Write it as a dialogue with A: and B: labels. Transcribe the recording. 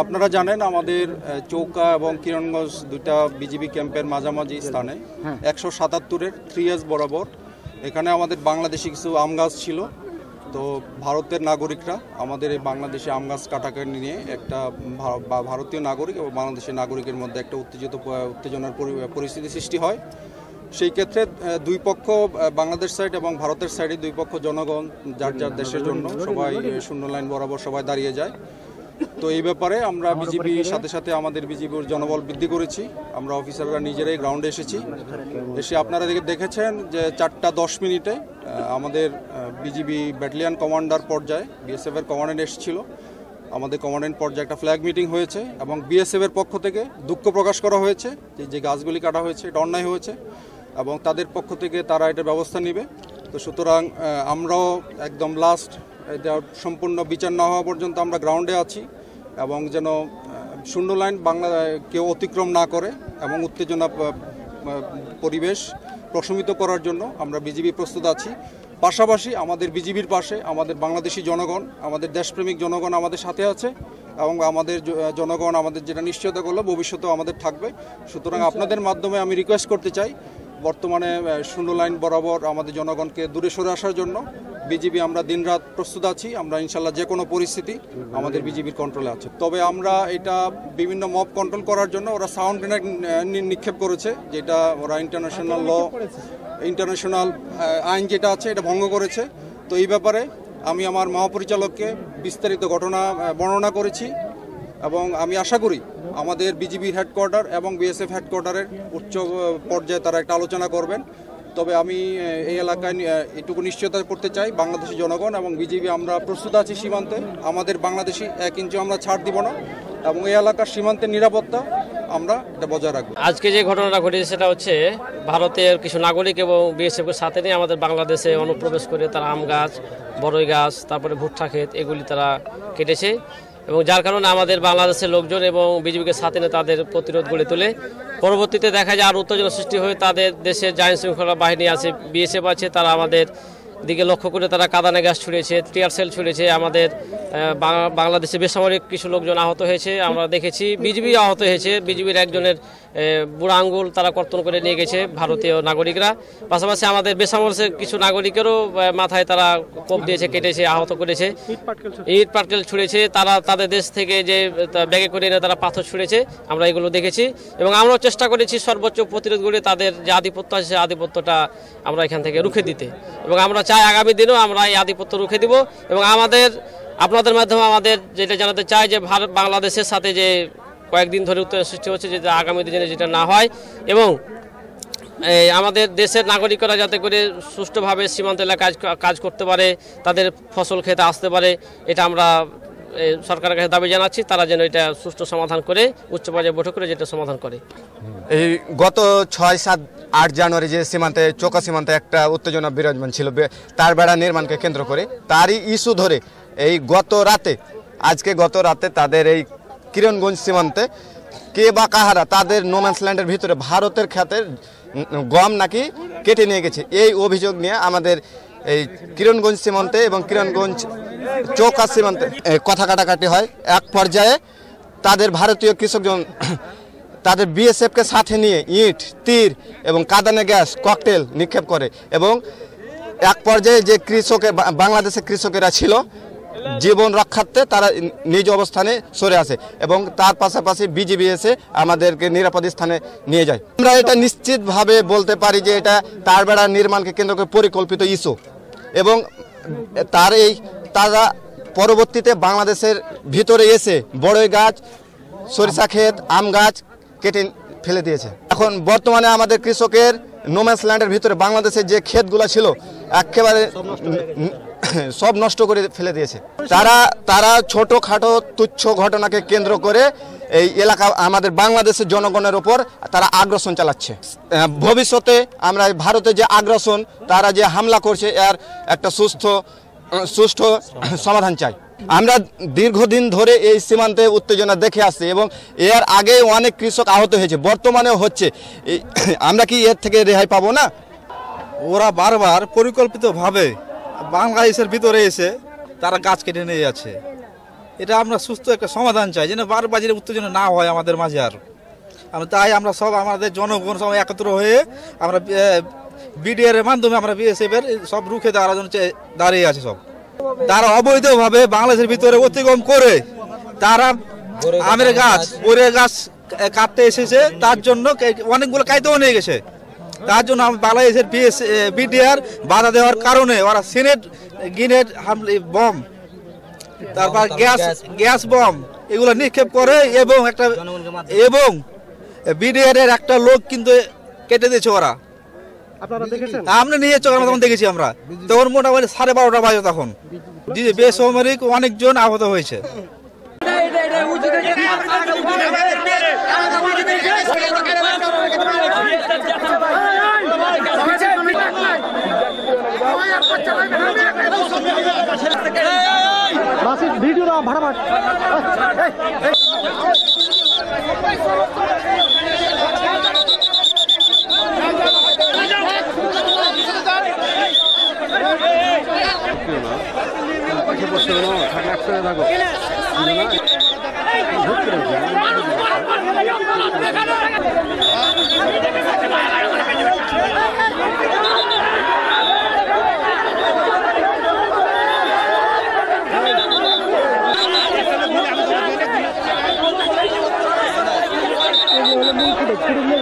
A: আপনারা জানেন আমাদের চৌকা এবং কিরণগঞ্জ দুইটা বিজিবি ক্যাম্পের মাঝামাঝি স্থানে 177-এর 3S বরাবর এখানে আমাদের বাংলাদেশি কিছু আম গাছ ছিল। তো ভারতের নাগরিকরা আমাদের এই বাংলাদেশি আম গাছ কাটাকে নিয়ে একটা ভারতীয় নাগরিক এবং বাংলাদেশের নাগরিকের মধ্যে একটা উত্তেজনার পরিস্থিতি সৃষ্টি হয়। সেই ক্ষেত্রে দুই পক্ষ, বাংলাদেশ সাইড এবং ভারতের সাইডে দুই পক্ষ জনগণ যার যার দেশের জন্য সবাই শূন্য লাইন বরাবর সবাই দাঁড়িয়ে যায়। তো এই ব্যাপারে আমরা বিজিবির সাথে সাথে আমাদের বিজিবির জনবল বৃদ্ধি করেছি। আমরা অফিসাররা নিজেরাই গ্রাউন্ডে এসে আপনারা দেখেছেন যে 4:10 আমাদের বিজিবি ব্যাটালিয়ন কমান্ডার পর্যায়ে বিএসএফ এর কমান্ডেন্ট এসেছিল। আমাদের কমান্ডেন্ট পর্যায়ে একটা ফ্ল্যাগ মিটিং হয়েছে এবং বিএসএফ এর পক্ষ থেকে দুঃখ প্রকাশ করা হয়েছে যে গাছগুলি কাটা হয়েছে এটা অন্যায় হয়েছে এবং তাদের পক্ষ থেকে তারা এটা ব্যবস্থা নেবে। তো সুতরাং আমরাও একদম লাস্ট এটা সম্পূর্ণ বিচার না হওয়া পর্যন্ত আমরা গ্রাউন্ডে আছি এবং যেন শূন্য লাইন বাংলা কেউ অতিক্রম না করে এবং উত্তেজনা পরিবেশ প্রশমিত করার জন্য আমরা বিজিবি প্রস্তুত আছি। পাশাপাশি আমাদের বিজিবির পাশে আমাদের বাংলাদেশি জনগণ, আমাদের দেশপ্রেমিক জনগণ আমাদের সাথে আছে এবং আমাদের জনগণ আমাদের যেটা নিশ্চয়তা করলো ভবিষ্যতেও আমাদের থাকবে। সুতরাং আপনাদের মাধ্যমে আমি রিকোয়েস্ট করতে চাই বর্তমানে শূন্য লাইন বরাবর আমাদের জনগণকে দূরে সরে আসার জন্য বিজিবি আমরা দিনরাত প্রস্তুত আছি। আমরা ইনশাল্লাহ যে কোনো পরিস্থিতি আমাদের বিজিবির কন্ট্রোলে আছে। তবে আমরা এটা বিভিন্ন মব কন্ট্রোল করার জন্য ওরা সাউন্ড গ্রেনেড নিক্ষেপ করেছে, যেটা ওরা ইন্টারন্যাশনাল আইন যেটা আছে এটা ভঙ্গ করেছে। তো এই ব্যাপারে আমি আমার মহাপরিচালককে বিস্তারিত ঘটনা বর্ণনা করেছি এবং আমি আশা করি আমাদের বিজিবি হেডকোয়ার্টার এবং বিএসএফ হেডকোয়ার্টারের উচ্চ পর্যায়ে তারা একটা আলোচনা করবেন। তবে আমি এই এলাকায় এটুকু নিশ্চয়তা করতে চাই বাংলাদেশি জনগণ এবং বিজিবি আমরা প্রস্তুত আছি সীমান্তে। আমাদের বাংলাদেশি 1 ইঞ্চি আমরা ছাড় দিব না এবং এই এলাকার সীমান্তের নিরাপত্তা আমরা এটা বজায় রাখবো।
B: আজকে যে ঘটনাটা ঘটেছে সেটা হচ্ছে ভারতের কিছু নাগরিক এবং বিএসএফের সাথে নিয়ে আমাদের বাংলাদেশে অনুপ্রবেশ করে তারা আম গাছ, বড়ই গাছ, তারপরে ভুট্টা ক্ষেত এগুলি তারা কেটেছে এবং যার কারণে আমাদের বাংলাদেশের লোকজন এবং বিজিবিকে সাথে নিয়ে তাদের প্রতিরোধ গড়ে তোলে। পরবর্তীতে দেখা যায় আর উত্তেজনা সৃষ্টি হয়ে তাদের দেশের আইন শৃঙ্খলা বাহিনী আছে, বিএসএফ আছে, তারা আমাদের দিকে লক্ষ্য করে তারা কাঁদানে গ্যাস ছুড়েছে, টিয়ার সেল ছুড়েছে। আমাদের বাংলাদেশে বেসামরিক কিছু লোকজন আহত হয়েছে, আমরা দেখেছি। বিজিবি আহত হয়েছে, বিজিবির একজনের বুড়া আঙ্গুল তারা কর্তন করে নিয়ে গেছে ভারতীয় নাগরিকরা। পাশাপাশি আমাদের বেসামরিক কিছু নাগরিকেরও মাথায় তারা কোপ দিয়েছে, কেটেছে, আহত করেছে, ইট পাটকেল ছুঁড়েছে। তারা তাদের দেশ থেকে যে ব্যাগে করে এনে তারা পাথর ছুঁড়েছে, আমরা এগুলো দেখেছি এবং আমরাও চেষ্টা করেছি সর্বোচ্চ প্রতিরোধ করে তাদের যে আধিপত্য আছে সেই আধিপত্যটা আমরা এখান থেকে রুখে দিতে এবং আমরা চাই আগামী দিনেও আমরা এই আধিপত্য রুখে দিব। এবং আপনাদের মাধ্যমে আমাদের যেটা জানাতে চাই যে বাংলাদেশের সাথে যে কয়েকদিন ধরে উত্তেজনা সৃষ্টি হচ্ছে যে আগামী দিনে যেটা না হয় এবং আমাদের দেশের নাগরিকরা যাতে করে সুষ্ঠুভাবে সীমান্ত এলাকায় কাজ করতে পারে, তাদের ফসল খেতে আসতে পারে, এটা আমরা সরকারের কাছে দাবি জানাচ্ছি। তারা যেন এটা সুষ্ঠু সমাধান করে উচ্চ পর্যায়ে বৈঠক করে যেটা সমাধান করে।
C: এই গত 6, 7, 8 জানুয়ারি যে সীমান্তে চৌকা সীমান্তে একটা উত্তেজনা বিরাজমান ছিল তার বেড়া নির্মাণকে কেন্দ্র করে, তারই ইস্যু ধরে এই গত রাতে তাদের এই কিরণগঞ্জ সীমান্তে কে বা কাহারা তাদের নোম্যান্স ল্যান্ডের ভিতরে ভারতের খাতের গম নাকি কেটে নিয়ে গেছে। এই অভিযোগ নিয়ে আমাদের এই কিরণগঞ্জ সীমান্তে এবং কিরণগঞ্জ চৌকা সীমান্তে কথা কাটাকাটি হয়। এক পর্যায়ে তাদের ভারতীয় কৃষকজন তাদের বিএসএফকে সাথে নিয়ে ইট, তীর এবং কাঁদানে গ্যাস ককটেল নিক্ষেপ করে এবং এক পর্যায়ে যে বাংলাদেশের কৃষকেরা ছিল জীবন রক্ষার্থে তারা নিজ অবস্থানে সরে আসে এবং তার পাশাপাশি বিজিবি এসে আমাদেরকে নিরাপদ স্থানে নিয়ে যায়। আমরা এটা নিশ্চিতভাবে বলতে পারি যে এটা তার বেড়া নির্মাণকে কেন্দ্র করে পরিকল্পিত ইস্যু এবং তারা পরবর্তীতে বাংলাদেশের ভিতরে এসে বড়ই গাছ, সরিষা ক্ষেত, আম গাছ কেটে ফেলে দিয়েছে। এখন বর্তমানে আমাদের কৃষকের নোম্যান্স ল্যান্ডের ভিতরে বাংলাদেশের যে ক্ষেতগুলো ছিল একেবারে সব নষ্ট করে ফেলে দিয়েছে। তারা ছোটখাটো তুচ্ছ ঘটনাকে কেন্দ্র করে এই এলাকা আমাদের বাংলাদেশের জনগণের ওপর তারা আগ্রাসন চালাচ্ছে। ভবিষ্যতে আমরা ভারতের যে আগ্রাসন, তারা যে হামলা করছে, এর একটা সুষ্ঠু সমাধান চাই। আমরা দীর্ঘদিন ধরে এই সীমান্তে উত্তেজনা দেখে আসছি এবং এর আগে অনেক কৃষক আহত হয়েছে, বর্তমানেও হচ্ছে। আমরা কি এর থেকে রেহাই পাবো না?
D: ওরা বারবার পরিকল্পিতভাবে বাংলাদেশের ভিতরে এসে তারা গাছ কেটে নিয়ে যাচ্ছে। এটা আমরা সুস্থ একটা সমাধান চাই, যেন বারবার যেন উত্তেজনা না হয় আমাদের মাঝে। আর তাই আমরা সব আমাদের জনগণ সবাই একত্র হয়ে আমরা বিডিআর এর মাধ্যমে আমরা বিএসএফ এর সব রুখে দেওয়ার জন্য দাঁড়িয়ে আছে। সব তারা অবৈধভাবে বাংলাদেশের ভিতরে অতিক্রম করে তারা আমের গাছ ওরে গাছ কাটতে এসেছে, তার জন্য অনেকগুলো কায়দাও নিয়ে গেছে। তার জন্য বাংলাদেশের বিডিআর বাধা দেওয়ার কারণে ওরা সিনেট গ্রেনেড বম, তারপর গ্যাস বম এগুলো নিক্ষেপ করে এবং বিডিআর এর একটা লোক কিন্তু কেটে দিয়েছে ওরা। আমরা নিয়ে চোখের মতো দেখেছি আমরা, তখন মোটামুটি 12:30 বাজে তখন বেসামরিক অনেকজন আহত হয়েছে।
E: Ini